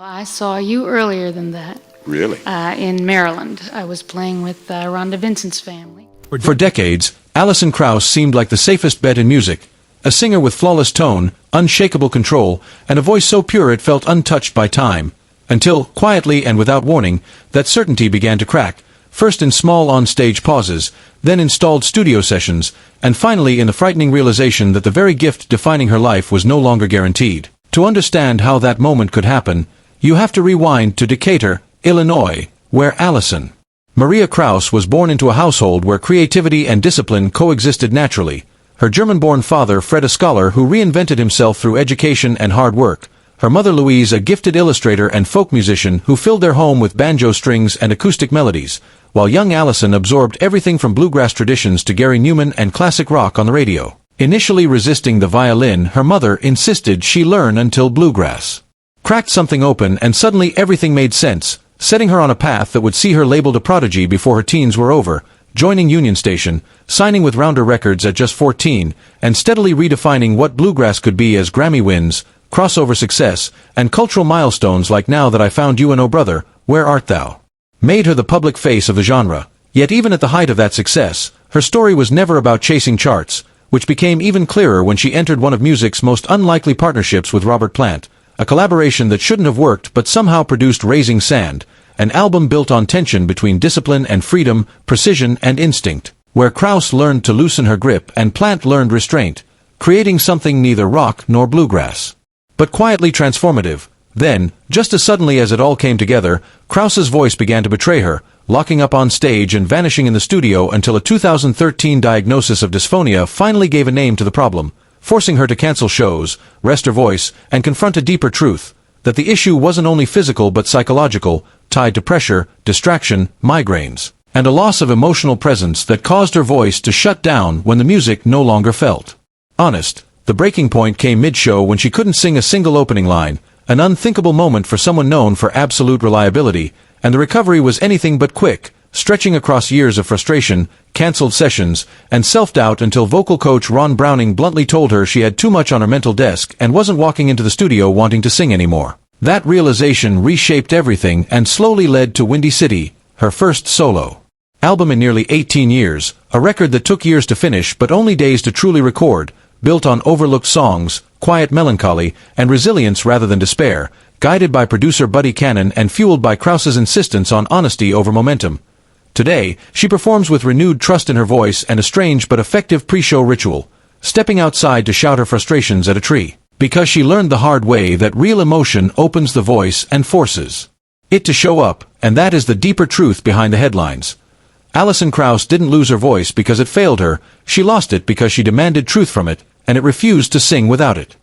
Well, I saw you earlier than that. Really? In Maryland. I was playing with Rhonda Vincent's family. For decades, Alison Krauss seemed like the safest bet in music. A singer with flawless tone, unshakable control, and a voice so pure it felt untouched by time. Until, quietly and without warning, that certainty began to crack, first in small on-stage pauses, then in stalled studio sessions, and finally in the frightening realization that the very gift defining her life was no longer guaranteed. To understand how that moment could happen, you have to rewind to Decatur, Illinois, where Allison Maria Krauss was born into a household where creativity and discipline coexisted naturally. Her German-born father, Fred, a scholar who reinvented himself through education and hard work. Her mother, Louise, a gifted illustrator and folk musician who filled their home with banjo strings and acoustic melodies, while young Allison absorbed everything from bluegrass traditions to Gary Newman and classic rock on the radio. Initially resisting the violin, her mother insisted she learn until bluegrass cracked something open, and suddenly everything made sense, setting her on a path that would see her labeled a prodigy before her teens were over, joining Union Station, signing with Rounder Records at just 14, and steadily redefining what bluegrass could be as Grammy wins, crossover success, and cultural milestones like Now That I Found You and Oh Brother, Where Art Thou? Made her the public face of the genre. Yet even at the height of that success, her story was never about chasing charts, which became even clearer when she entered one of music's most unlikely partnerships with Robert Plant, a collaboration that shouldn't have worked but somehow produced Raising Sand, an album built on tension between discipline and freedom, precision and instinct, where Krauss learned to loosen her grip and Plant learned restraint, creating something neither rock nor bluegrass, but quietly transformative. Then, just as suddenly as it all came together, Krauss's voice began to betray her, locking up on stage and vanishing in the studio until a 2013 diagnosis of dysphonia finally gave a name to the problem, forcing her to cancel shows, rest her voice, and confront a deeper truth, that the issue wasn't only physical but psychological, tied to pressure, distraction, migraines, and a loss of emotional presence that caused her voice to shut down when the music no longer felt honest. The breaking point came mid-show when she couldn't sing a single opening line, an unthinkable moment for someone known for absolute reliability, and the recovery was anything but quick, stretching across years of frustration, cancelled sessions, and self-doubt until vocal coach Ron Browning bluntly told her she had too much on her mental desk and wasn't walking into the studio wanting to sing anymore. That realization reshaped everything and slowly led to Windy City, her first solo album in nearly 18 years, a record that took years to finish but only days to truly record, built on overlooked songs, quiet melancholy, and resilience rather than despair, guided by producer Buddy Cannon and fueled by Krauss's insistence on honesty over momentum. Today, she performs with renewed trust in her voice and a strange but effective pre-show ritual, stepping outside to shout her frustrations at a tree, because she learned the hard way that real emotion opens the voice and forces it to show up, and that is the deeper truth behind the headlines. Alison Krauss didn't lose her voice because it failed her, she lost it because she demanded truth from it, and it refused to sing without it.